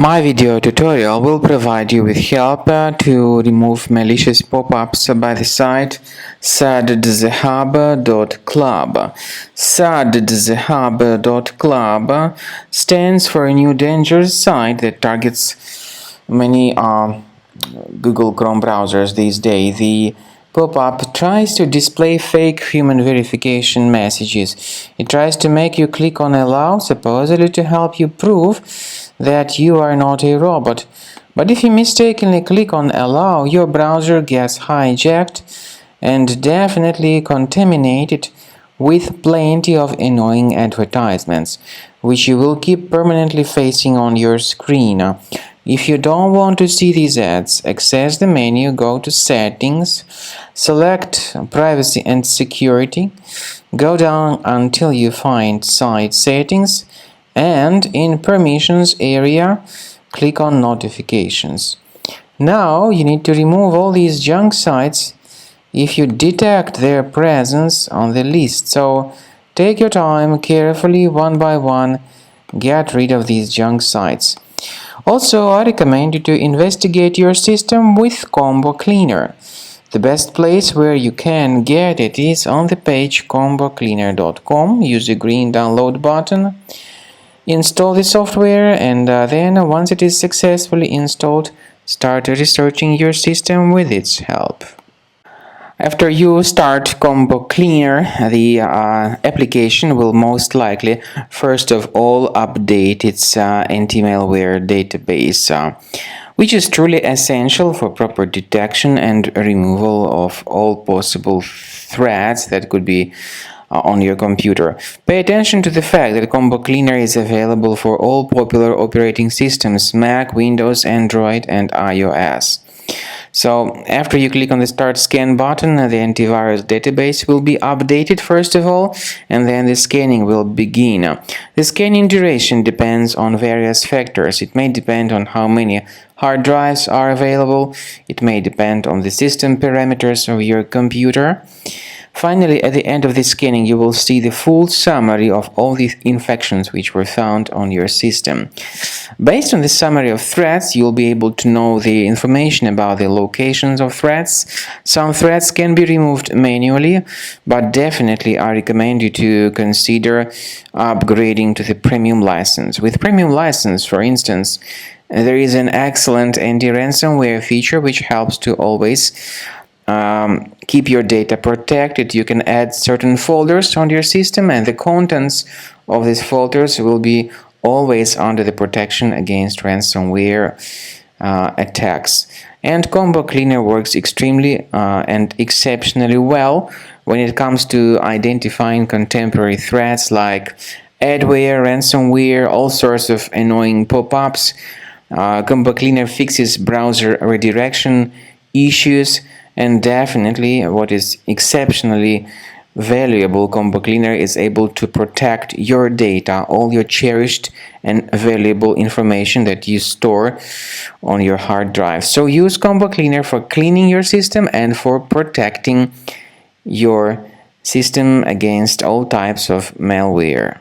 My video tutorial will provide you with help to remove malicious pop-ups by the site Suddshub.club. Suddshub.club stands for a new dangerous site that targets many Google Chrome browsers these days. The pop-up tries to display fake human verification messages. It tries to make you click on allow, supposedly to help you prove that you are not a robot. But if you mistakenly click on allow, your browser gets hijacked and definitely contaminated with plenty of annoying advertisements, which you will keep permanently facing on your screen. If you don't want to see these ads, access the menu, go to Settings, select Privacy and Security, go down until you find Site Settings, and in Permissions area, click on Notifications. Now you need to remove all these junk sites if you detect their presence on the list. So take your time, carefully, one by one, get rid of these junk sites. Also, I recommend you to investigate your system with Combo Cleaner. The best place where you can get it is on the page combocleaner.com. Use the green download button. Install the software, and then once it is successfully installed, start researching your system with its help. After you start Combo Cleaner, the application will most likely first of all update its anti-malware database, which is truly essential for proper detection and removal of all possible threats that could be on your computer. Pay attention to the fact that Combo Cleaner is available for all popular operating systems: Mac, Windows, Android, and iOS. So after you click on the Start Scan button, the antivirus database will be updated first of all, and then the scanning will begin. The scanning duration depends on various factors. It may depend on how many hard drives are available. It may depend on the system parameters of your computer. Finally, at the end of the scanning, you will see the full summary of all the infections which were found on your system. Based on the summary of threats, you'll be able to know the information about the locations of threats. Some threats can be removed manually, but definitely I recommend you to consider upgrading to the premium license. With premium license, for instance, there is an excellent anti-ransomware feature which helps to always keep your data protected. You can add certain folders on your system, and the contents of these folders will be always under the protection against ransomware attacks. And Combo Cleaner works extremely and exceptionally well when it comes to identifying contemporary threats like adware, ransomware, all sorts of annoying pop-ups. Combo Cleaner fixes browser redirection issues. And definitely, what is exceptionally valuable, Combo Cleaner is able to protect your data, all your cherished and valuable information that you store on your hard drive. So use Combo Cleaner for cleaning your system and for protecting your system against all types of malware.